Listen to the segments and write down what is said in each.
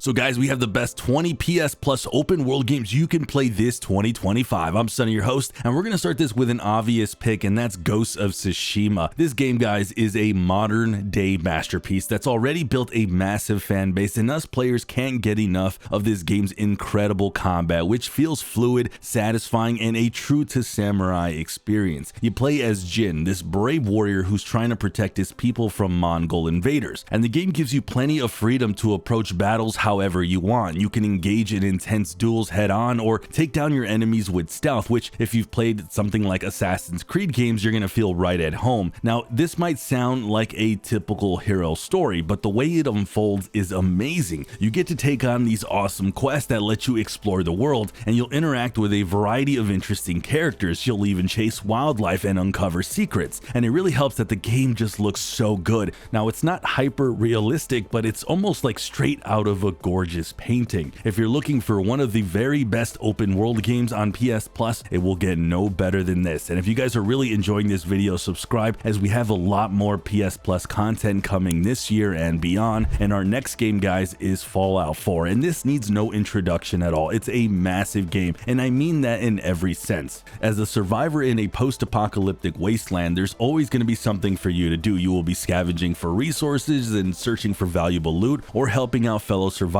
So guys, we have the best 20 PS Plus open world games you can play this 2025. I'm Sonny, your host, and we're going to start this with an obvious pick, and that's Ghost of Tsushima. This game, guys, is a modern day masterpiece that's already built a massive fan base, and us players can't get enough of this game's incredible combat, which feels fluid, satisfying, and a true to samurai experience. You play as Jin, this brave warrior who's trying to protect his people from Mongol invaders, and the game gives you plenty of freedom to approach battles however you want. You can engage in intense duels head on or take down your enemies with stealth, which if you've played something like Assassin's Creed games, you're gonna feel right at home. Now, this might sound like a typical hero story, but the way it unfolds is amazing. You get to take on these awesome quests that let you explore the world, and you'll interact with a variety of interesting characters. You'll even chase wildlife and uncover secrets, and it really helps that the game just looks so good. Now, it's not hyper realistic, but it's almost like straight out of a gorgeous painting. If you're looking for one of the very best open world games on PS Plus, it will get no better than this. And if you guys are really enjoying this video, subscribe, as we have a lot more PS Plus content coming this year and beyond. And our next game, guys, is Fallout 4, and this needs no introduction at all. It's a massive game, and I mean that in every sense. As a survivor in a post-apocalyptic wasteland, there's always going to be something for you to do. You will be scavenging for resources and searching for valuable loot, or helping out fellow survivors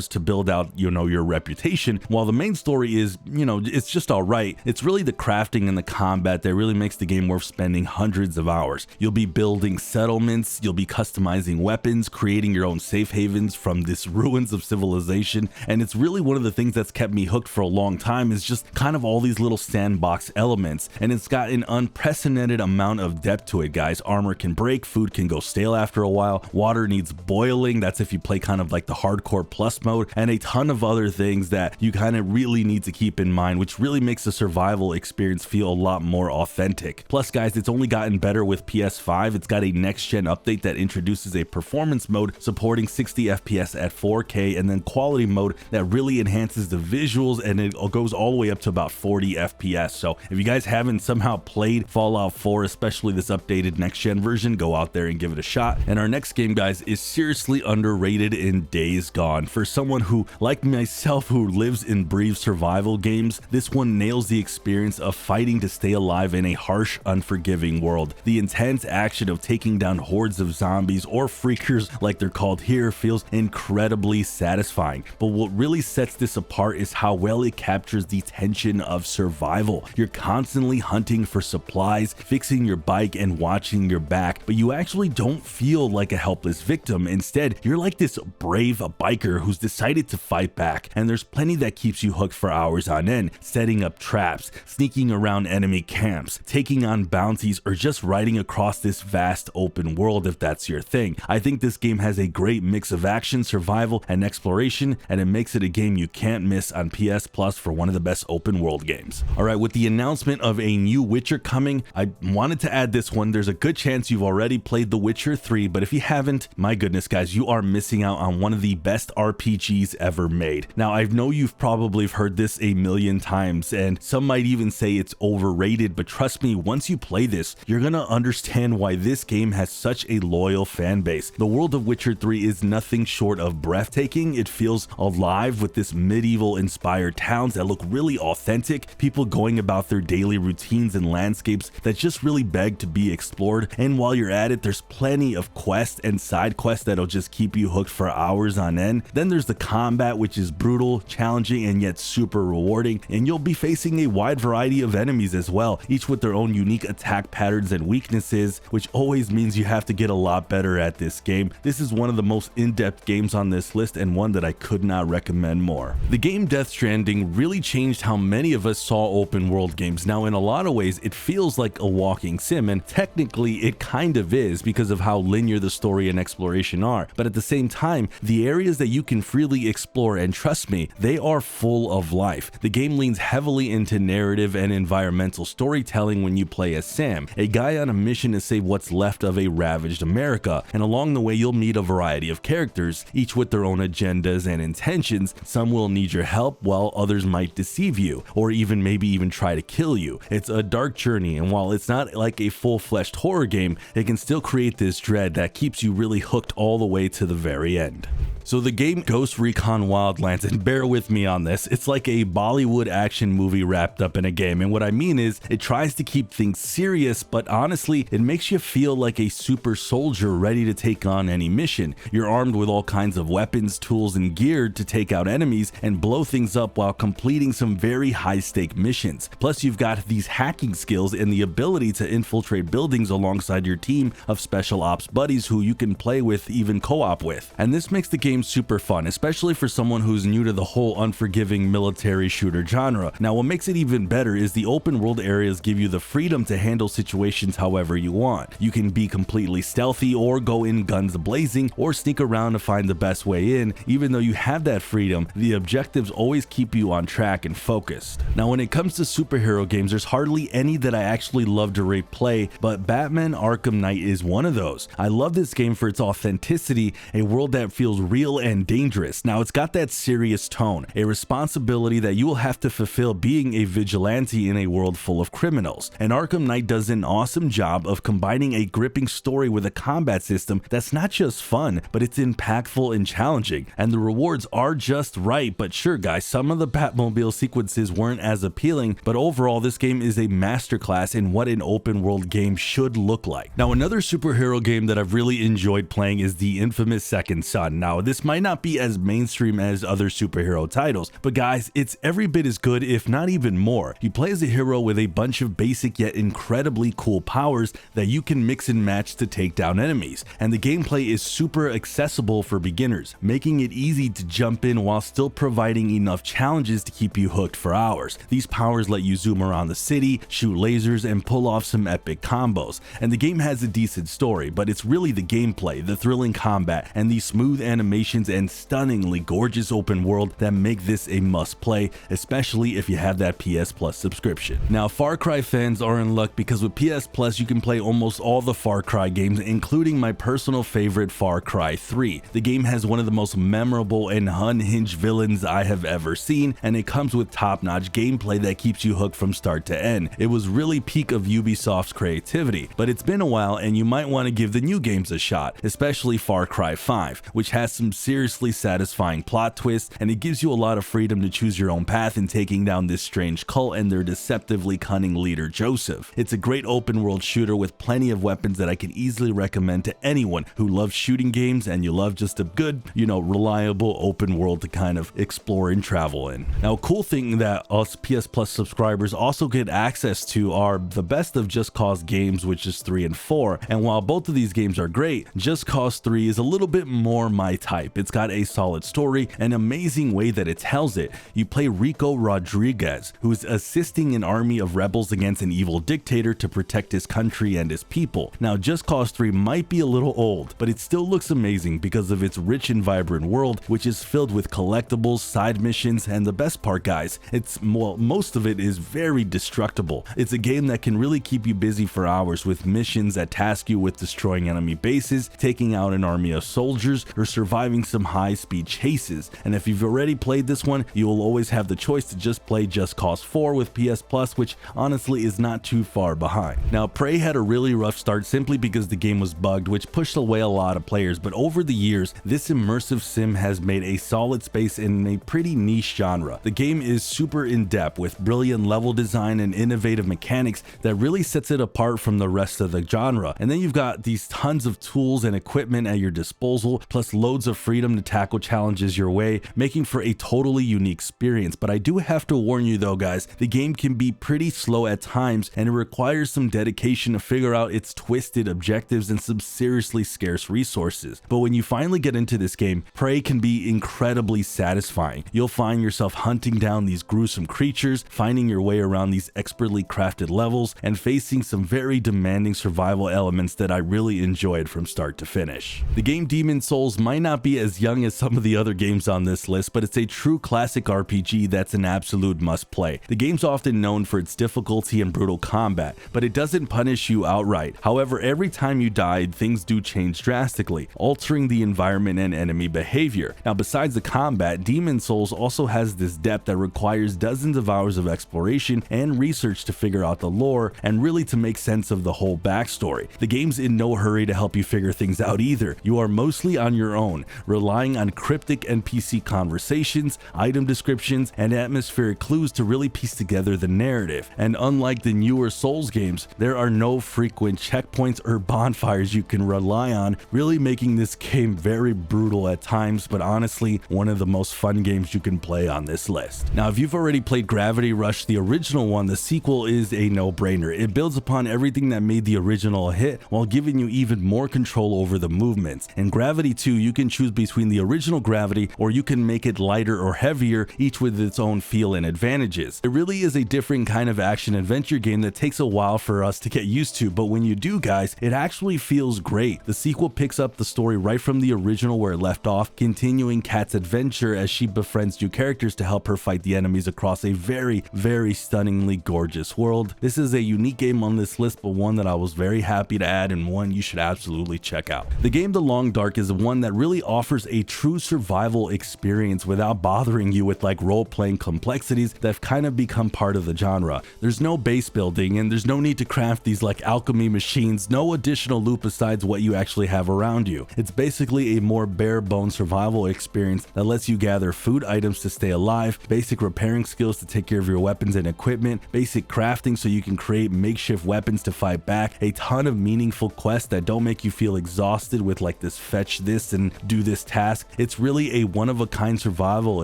to build out, your reputation. While the main story is, it's just all right, it's really the crafting and the combat that really makes the game worth spending hundreds of hours. You'll be building settlements, you'll be customizing weapons, creating your own safe havens from this ruins of civilization, and it's really one of the things that's kept me hooked for a long time, is just kind of all these little sandbox elements, and it's got an unprecedented amount of depth to it, guys. Armor can break, food can go stale after a while, water needs boiling, that's if you play kind of like the hardcore plus mode, and a ton of other things that you kind of really need to keep in mind, which really makes the survival experience feel a lot more authentic. Plus, guys, it's only gotten better with PS5. It's got a next-gen update that introduces a performance mode supporting 60 FPS at 4K, and then quality mode that really enhances the visuals, and it goes all the way up to about 40 FPS. So if you guys haven't somehow played Fallout 4, especially this updated next-gen version, go out there and give it a shot. And our next game, guys, is seriously underrated in Days Gone. For someone who, like myself, who lives and breathes survival games, this one nails the experience of fighting to stay alive in a harsh, unforgiving world. The intense action of taking down hordes of zombies, or freakers like they're called here, feels incredibly satisfying. But what really sets this apart is how well it captures the tension of survival. You're constantly hunting for supplies, fixing your bike, and watching your back, but you actually don't feel like a helpless victim. Instead, you're like this brave biker who's decided to fight back, and there's plenty that keeps you hooked for hours on end, setting up traps, sneaking around enemy camps, taking on bounties, or just riding across this vast open world if that's your thing. I think this game has a great mix of action, survival, and exploration, and it makes it a game you can't miss on PS Plus for one of the best open world games. Alright, with the announcement of a new Witcher coming, I wanted to add this one. There's a good chance you've already played The Witcher 3, but if you haven't, my goodness, guys, you are missing out on one of the best RPGs ever made. Now, I know you've probably heard this a million times, and some might even say it's overrated, but trust me, once you play this, you're gonna understand why this game has such a loyal fan base. The world of Witcher 3 is nothing short of breathtaking. It feels alive with this medieval inspired towns that look really authentic, people going about their daily routines and landscapes that just really beg to be explored. And while you're at it, there's plenty of quests and side quests that'll just keep you hooked for hours on end. Then there's the combat, which is brutal, challenging, and yet super rewarding, and you'll be facing a wide variety of enemies as well, each with their own unique attack patterns and weaknesses, which always means you have to get a lot better at this game. This is one of the most in-depth games on this list, and one that I could not recommend more. The game Death Stranding really changed how many of us saw open world games. Now, in a lot of ways, it feels like a walking sim, and technically it kind of is because of how linear the story and exploration are, but at the same time, the areas that you can freely explore, and trust me, they are full of life. The game leans heavily into narrative and environmental storytelling when you play as Sam, a guy on a mission to save what's left of a ravaged America, and along the way you'll meet a variety of characters, each with their own agendas and intentions. Some will need your help, while others might deceive you, or maybe even try to kill you. It's a dark journey, and while it's not like a full-fleshed horror game, it can still create this dread that keeps you really hooked all the way to the very end. So the game Ghost Recon Wildlands, and bear with me on this, it's like a Bollywood action movie wrapped up in a game. And what I mean is it tries to keep things serious, but honestly, it makes you feel like a super soldier ready to take on any mission. You're armed with all kinds of weapons, tools, and gear to take out enemies and blow things up while completing some very high-stake missions. Plus, you've got these hacking skills and the ability to infiltrate buildings alongside your team of special ops buddies who you can play with, even co-op with. And this makes the game super fun, especially for someone who's new to the whole unforgiving military shooter genre. Now, what makes it even better is the open world areas give you the freedom to handle situations however you want. You can be completely stealthy or go in guns blazing or sneak around to find the best way in. Even though you have that freedom, the objectives always keep you on track and focused. Now, when it comes to superhero games, there's hardly any that I actually love to replay, but Batman Arkham Knight is one of those. I love this game for its authenticity, a world that feels real and dangerous. Now, it's got that serious tone, a responsibility that you will have to fulfill being a vigilante in a world full of criminals. And Arkham Knight does an awesome job of combining a gripping story with a combat system that's not just fun, but it's impactful and challenging. And the rewards are just right. But sure guys, some of the Batmobile sequences weren't as appealing, but overall this game is a masterclass in what an open world game should look like. Now, another superhero game that I've really enjoyed playing is the infamous Second Son. Now, this might not be as mainstream as other superhero titles, but guys, it's every bit as good, if not even more. You play as a hero with a bunch of basic yet incredibly cool powers that you can mix and match to take down enemies, and the gameplay is super accessible for beginners, making it easy to jump in while still providing enough challenges to keep you hooked for hours. These powers let you zoom around the city, shoot lasers, and pull off some epic combos, and the game has a decent story, but it's really the gameplay, the thrilling combat, and the smooth animations and stunningly gorgeous open world that make this a must play, especially if you have that PS Plus subscription. Now, Far Cry fans are in luck because with PS Plus you can play almost all the Far Cry games, including my personal favorite, Far Cry 3. The game has one of the most memorable and unhinged villains I have ever seen, and it comes with top-notch gameplay that keeps you hooked from start to end. It was really peak of Ubisoft's creativity, but it's been a while and you might want to give the new games a shot, especially Far Cry 5, which has some seriously satisfying plot twists, and it gives you a lot of freedom to choose your own path in taking down this strange cult and their deceptively cunning leader Joseph. It's a great open world shooter with plenty of weapons that I can easily recommend to anyone who loves shooting games and you love just a good, reliable open world to kind of explore and travel in. Now, a cool thing that us PS Plus subscribers also get access to are the best of Just Cause games, which is 3 and 4, and while both of these games are great, Just Cause 3 is a little bit more my type. It's got a solid story, an amazing way that it tells it. You play Rico Rodriguez, who's assisting an army of rebels against an evil dictator to protect his country and his people. Now, Just Cause 3 might be a little old, but it still looks amazing because of its rich and vibrant world, which is filled with collectibles, side missions, and the best part, guys, most of it is very destructible. It's a game that can really keep you busy for hours with missions that task you with destroying enemy bases, taking out an army of soldiers, or surviving some high-speed chases. And if you've already played this one, you will always have the choice to just play Just Cause 4 with PS Plus, which honestly is not too far behind. Now, Prey had a really rough start simply because the game was bugged, which pushed away a lot of players, but over the years, this immersive sim has made a solid space in a pretty niche genre. The game is super in-depth with brilliant level design and innovative mechanics that really sets it apart from the rest of the genre. And then you've got these tons of tools and equipment at your disposal, plus loads of freedom to tackle challenges your way, making for a totally unique experience. But I do have to warn you though, guys, the game can be pretty slow at times and it requires some dedication to figure out its twisted objectives and some seriously scarce resources. But when you finally get into this game, Prey can be incredibly satisfying. You'll find yourself hunting down these gruesome creatures, finding your way around these expertly crafted levels, and facing some very demanding survival elements that I really enjoyed from start to finish. The game Demon's Souls might not be as young as some of the other games on this list, but it's a true classic RPG that's an absolute must play. The game's often known for its difficulty and brutal combat, but it doesn't punish you outright. However, every time you died, things do change drastically, altering the environment and enemy behavior. Now, besides the combat, Demon's Souls also has this depth that requires dozens of hours of exploration and research to figure out the lore and really to make sense of the whole backstory. The game's in no hurry to help you figure things out either. You are mostly on your own, relying on cryptic NPC conversations, item descriptions, and atmospheric clues to really piece together the narrative. And unlike the newer Souls games, there are no frequent checkpoints or bonfires you can rely on, really making this game very brutal at times, but honestly, one of the most fun games you can play on this list. Now, if you've already played Gravity Rush, the original one, the sequel is a no-brainer. It builds upon everything that made the original a hit while giving you even more control over the movements. In Gravity 2, you can choose between the original Gravity, or you can make it lighter or heavier, each with its own feel and advantages. It really is a different kind of action-adventure game that takes a while for us to get used to, but when you do, guys, it actually feels great. The sequel picks up the story right from the original where it left off, continuing Kat's adventure as she befriends new characters to help her fight the enemies across a very stunningly gorgeous world. This is a unique game on this list, but one that I was very happy to add and one you should absolutely check out. The game The Long Dark is one that really offers a true survival experience without bothering you with like role-playing complexities that have kind of become part of the genre. There's no base building and there's no need to craft these like alchemy machines, no additional loot besides what you actually have around you. It's basically a more bare-bones survival experience that lets you gather food items to stay alive, basic repairing skills to take care of your weapons and equipment, basic crafting so you can create makeshift weapons to fight back, a ton of meaningful quests that don't make you feel exhausted with like this fetch this and do this task. It's really a one-of-a-kind survival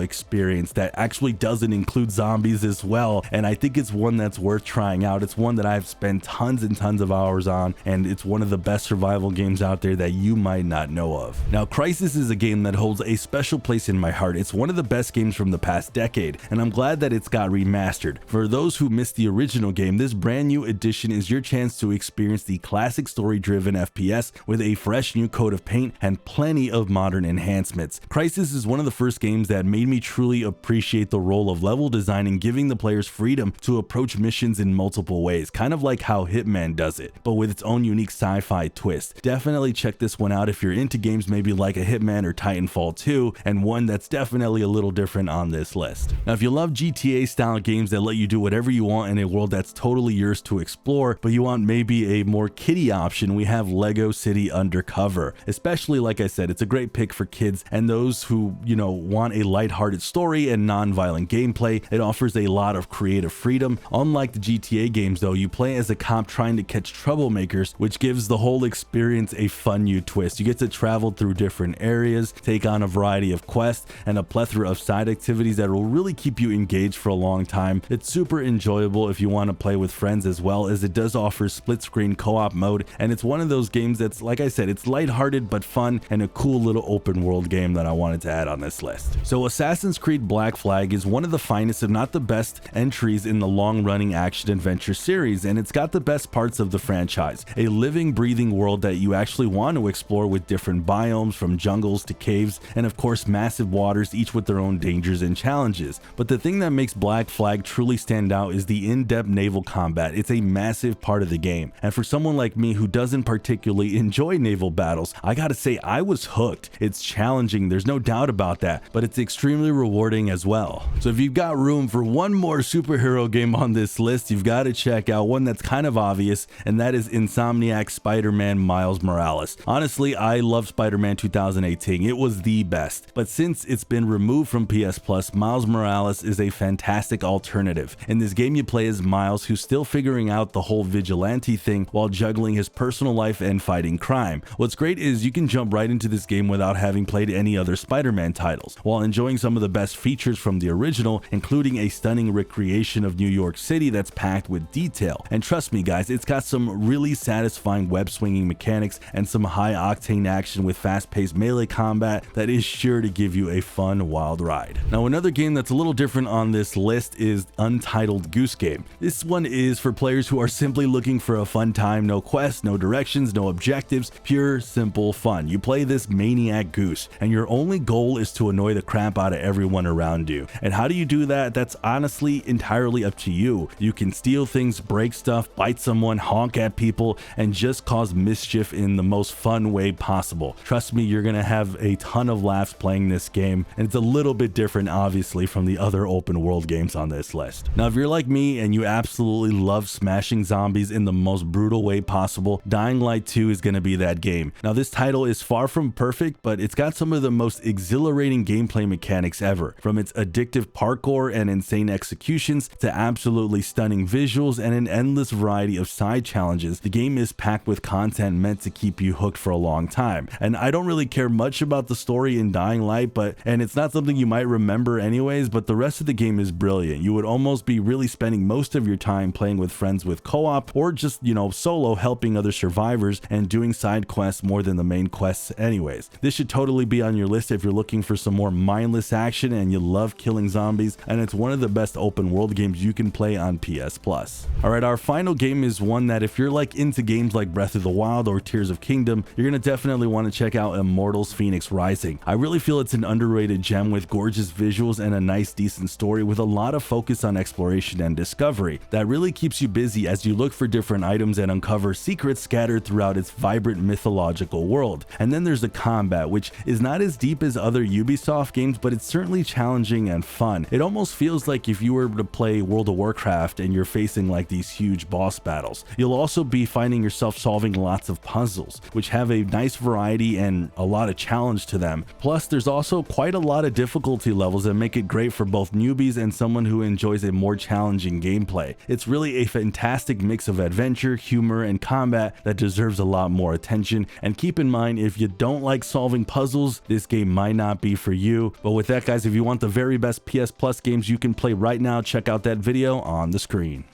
experience that actually doesn't include zombies as well, and I think it's one that's worth trying out. It's one that I've spent tons and tons of hours on, and it's one of the best survival games out there that you might not know of. Now, Crysis is a game that holds a special place in my heart. It's one of the best games from the past decade, and I'm glad that it's got remastered. For those who missed the original game, this brand new edition is your chance to experience the classic story-driven FPS with a fresh new coat of paint and plenty of modern enhancements. Crysis is one of the first games that made me truly appreciate the role of level design and giving the players freedom to approach missions in multiple ways, kind of like how Hitman does it, but with its own unique sci-fi twist. Definitely check this one out if you're into games maybe like a Hitman or Titanfall 2, and one that's definitely a little different on this list. Now, if you love GTA style games that let you do whatever you want in a world that's totally yours to explore, but you want maybe a more kiddie option, we have Lego City Undercover. Especially, like I said, it's a great pick for kids and those who, you know, want a lighthearted story and non-violent gameplay. It offers a lot of creative freedom. Unlike the GTA games though, you play as a cop trying to catch troublemakers, which gives the whole experience a fun new twist. You get to travel through different areas, take on a variety of quests, and a plethora of side activities that will really keep you engaged for a long time. It's super enjoyable if you want to play with friends, as well as it does offer split screen co-op mode, and it's one of those games that's, like I said, it's lighthearted but fun and a cool little open world game that I wanted to add on this list. So Assassin's Creed Black Flag is one of the finest, if not the best, entries in the long-running action-adventure series, and it's got the best parts of the franchise. A living, breathing world that you actually want to explore with different biomes, from jungles to caves, and of course massive waters, each with their own dangers and challenges. But the thing that makes Black Flag truly stand out is the in-depth naval combat. It's a massive part of the game, and for someone like me who doesn't particularly enjoy naval battles, I gotta say I was hooked. It's challenging, there's no doubt about that, but it's extremely rewarding as well. So if you've got room for one more superhero game on this list, you've got to check out one that's kind of obvious, and that is Insomniac's Spider-Man Miles Morales. Honestly, I love Spider-Man 2018. It was the best, but since it's been removed from PS Plus, Miles Morales is a fantastic alternative. In this game, you play as Miles, who's still figuring out the whole vigilante thing while juggling his personal life and fighting crime. What's great is you can jump right into this game without having played any other Spider-Man titles, while enjoying some of the best features from the original, including a stunning recreation of New York City that's packed with detail. And trust me guys, it's got some really satisfying web swinging mechanics and some high octane action with fast-paced melee combat that is sure to give you a fun, wild ride. Now, another game that's a little different on this list is Untitled Goose Game. This one is for players who are simply looking for a fun time, no quests, no directions, no objectives, pure, simple fun. You play this maniac goose, and your only goal is to annoy the crap out of everyone around you. And how do you do that? That's honestly entirely up to you. You can steal things, break stuff, bite someone, honk at people, and just cause mischief in the most fun way possible. Trust me, you're gonna have a ton of laughs playing this game, and it's a little bit different obviously from the other open world games on this list. Now, if you're like me and you absolutely love smashing zombies in the most brutal way possible, Dying Light 2 is gonna be that game. Now, this title is far from perfect, but it's got some of the most exhilarating gameplay mechanics ever, from its addictive parkour and insane executions to absolutely stunning visuals and an endless variety of side challenges. The game is packed with content meant to keep you hooked for a long time. And I don't really care much about the story in Dying Light, and it's not something you might remember anyways, but the rest of the game is brilliant. You would almost be really spending most of your time playing with friends with co-op, or just, solo, helping other survivors and doing side quests more than the main quests anyways. This should totally be on your list if you're looking for some more mindless action and you love killing zombies, and it's one of the best open world games you can play on PS Plus. Alright, our final game is one that if you're like into games like Breath of the Wild or Tears of Kingdom, you're gonna definitely want to check out Immortals Fenyx Rising. I really feel it's an underrated gem with gorgeous visuals and a nice decent story with a lot of focus on exploration and discovery that really keeps you busy as you look for different items and uncover secrets scattered throughout its vibrant mythological world. And then there's the combat, which is not as deep as other Ubisoft games, but it's certainly challenging and fun. It almost feels like if you were to play World of Warcraft and you're facing like these huge boss battles. You'll also be finding yourself solving lots of puzzles, which have a nice variety and a lot of challenge to them. Plus, there's also quite a lot of difficulty levels that make it great for both newbies and someone who enjoys a more challenging gameplay. It's really a fantastic mix of adventure, humor, and combat that deserves a lot more attention. And keep in mind, if you don't like solving puzzles, this game might not be for you. But with that, guys, if you want the very best PS Plus games you can play right now, check out that video on the screen.